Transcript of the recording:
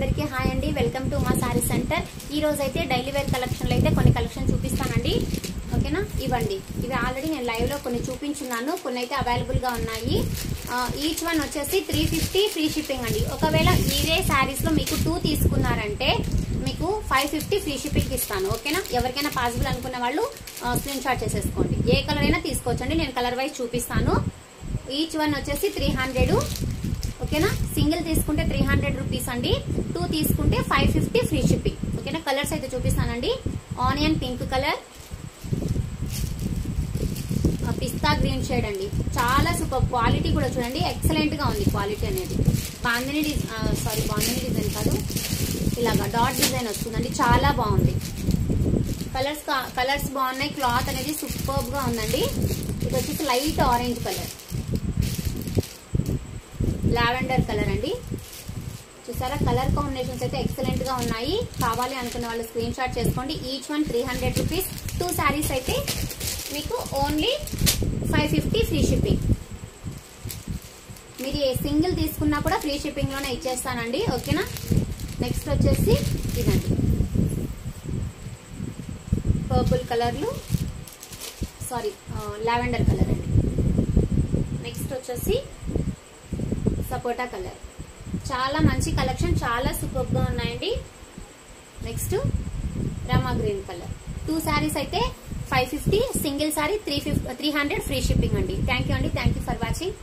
అందరికీ హాయ్ అండి, welcome to మా సారీ సెంటర్. ఈ రోజు అయితే డైలీ వేర్ కలెక్షన్ లో అయితే కొన్ని కలెక్షన్ చూపిస్తానండి. ఓకేనా, ఇవ్వండి. ఇవి ఆల్రెడీ నేను లైవ్ లో కొన్ని చూపించున్నాను, కొన్ని అయితే అవైలబుల్ గా ఉన్నాయి. ఈచ్ వన్ వచ్చేసి 350 ఫ్రీ షిప్పింగ్ అండి. ఒకవేళ ఇవే శారీస్ లో మీకు 2 తీసుకున్నారంటే మీకు 550 ఫ్రీ షిప్పింగ్ ఇస్తాను. ఓకేనా, ఎవరికైనా పాసిబుల్ అనుకున్న వాళ్ళు స్క్రీన్ షాట్ చేసేసుకోండి. ఏ కలర్ అయినా తీసుకోవచ్చండి, నేను కలర్ వైజ్ చూపిస్తాను. ఈచ్ వన్ వచ్చేసి 300. ఓకేనా, సింగిల్ తీసుకుంటే 300 రూపీస్ అండి, 2 తీసుకుంటే 550 ఫ్రీ షిప్పింగ్. ఓకేనా, కలర్స్ అయితే చూపిస్తానండి. ఆనియన్ పింక్ కలర్, పిస్తా గ్రీన్ షేడ్ అండి. చాలా సూపర్ క్వాలిటీ కూడా చూడండి, ఎక్సలెంట్ గా ఉంది క్వాలిటీ అనేది. బాందిని డిజైన్ కాదు, ఇలాగా డాట్ డిజైన్ వస్తుందండి, చాలా బాగుంది. కలర్స్ బాగున్నాయి, క్లాత్ అనేది సూపర్ గా ఉందండి. ఇది వచ్చేసి light orange colour, lavender colour అండి. చూసారా, కలర్ కాంబినేషన్స్ అయితే ఎక్సలెంట్ గా ఉన్నాయి. కావాలి అనుకున్న వాళ్ళు స్క్రీన్ షాట్ చేసుకోండి. Each one 300 rupees. 2 శారీస్ అయితే మీకు ఓన్లీ 550 ఫ్రీ షిప్పింగ్. మీరు ఏ సింగిల్ తీసుకున్నా కూడా ఫ్రీ షిప్పింగ్ లోనే ఇచ్చేస్తానండి. ఓకేనా, నెక్స్ట్ వచ్చేసి ఇదండి, పర్పుల్ కలర్లు, లావెండర్ కలర్ అండి. నెక్స్ట్ వచ్చేసి సపోటా కలర్. చాలా మంచి కలెక్షన్, చాలా సూపర్ గా ఉన్నాయండి. Next Rama green colour. 2 saris అయితే 550, సింగిల్ శారీ 300 ఫ్రీ షిప్పింగ్ అండి. థ్యాంక్ యూ అండి, థ్యాంక్ యూ ఫర్ వాచింగ్.